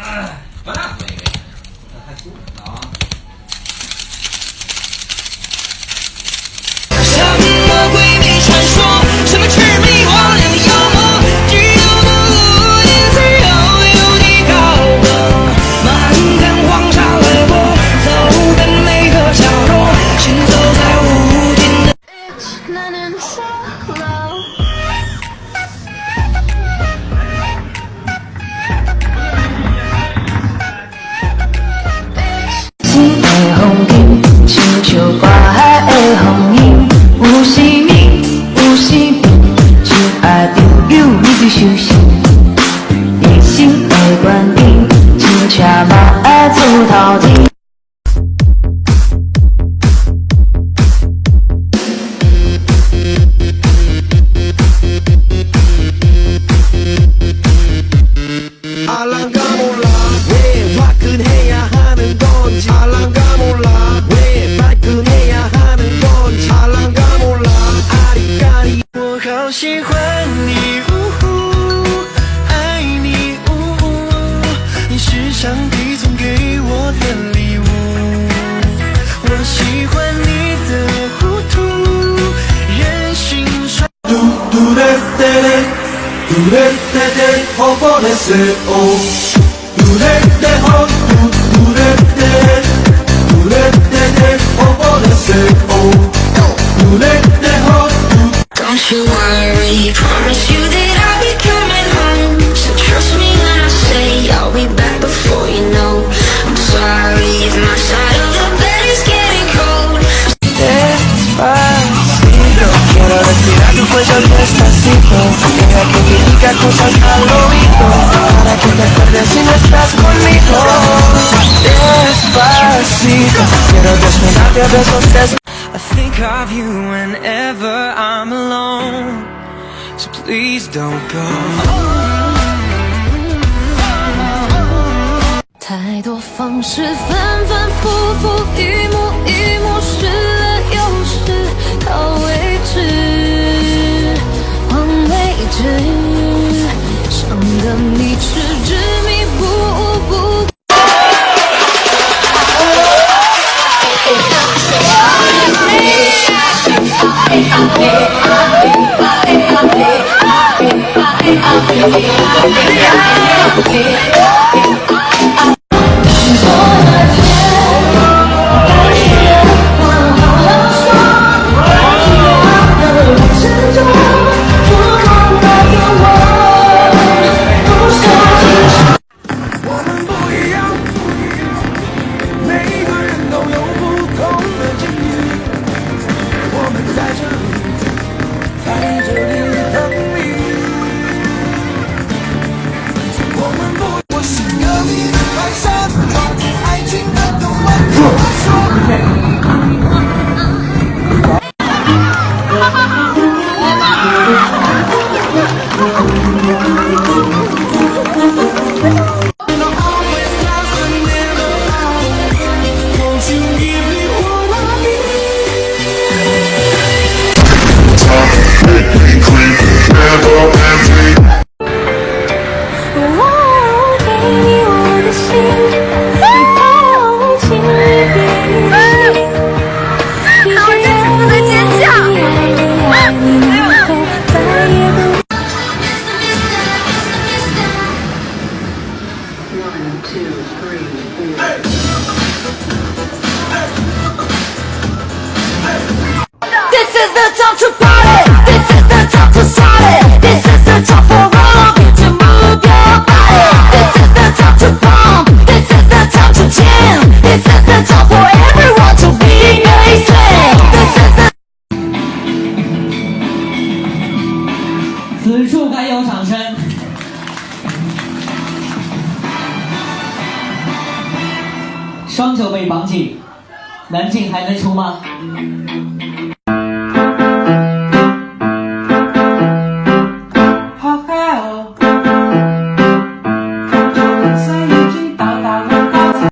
那太粗了啊！什么鬼魅传说，什么魑魅魍魉妖魔，只有不言自由有你高歌，漫天黄沙掠过，走遍每个角落，行走在无尽的。心的风景，亲像大海的风涌，有生命，有生命，亲爱的朋友，你最相信。人生的原点，真正嘛爱出头天。喜欢你，爱你，你是上帝送给我的礼物。我喜欢你的糊涂，任性耍。嘟嘟嘞嘞嘞，嘟嘞嘞嘞，好过嘞塞哦。嘟嘞嘞好，嘟嘞嘞嘞，嘟嘞嘞嘞，好过嘞塞哦。嘟嘞嘞好。Don't you worry, promise you that I'll be coming home. So trust me when I say I'll be back before you know. I'm sorry if my side of the bed is getting cold. Despacito, quiero respirar tu cuello despacito. Deja que te diga cosas al oído, para que te acuerdes si no estás conmigo. Despacito, quiero desnudarte a besos. I think of you whenever I'm alone, so please don't go. 太多方式反反复复，一幕一幕，试了又试，到为止，换位置，伤得你迟执迷不悟。This is the time to party. This is the time to start it. This is the time for all of you to move your body. This is the time to pump. This is the time to jam. This is the time for everyone to be amazing. This is the 此处该有掌声。双手被绑紧，能进还能出吗？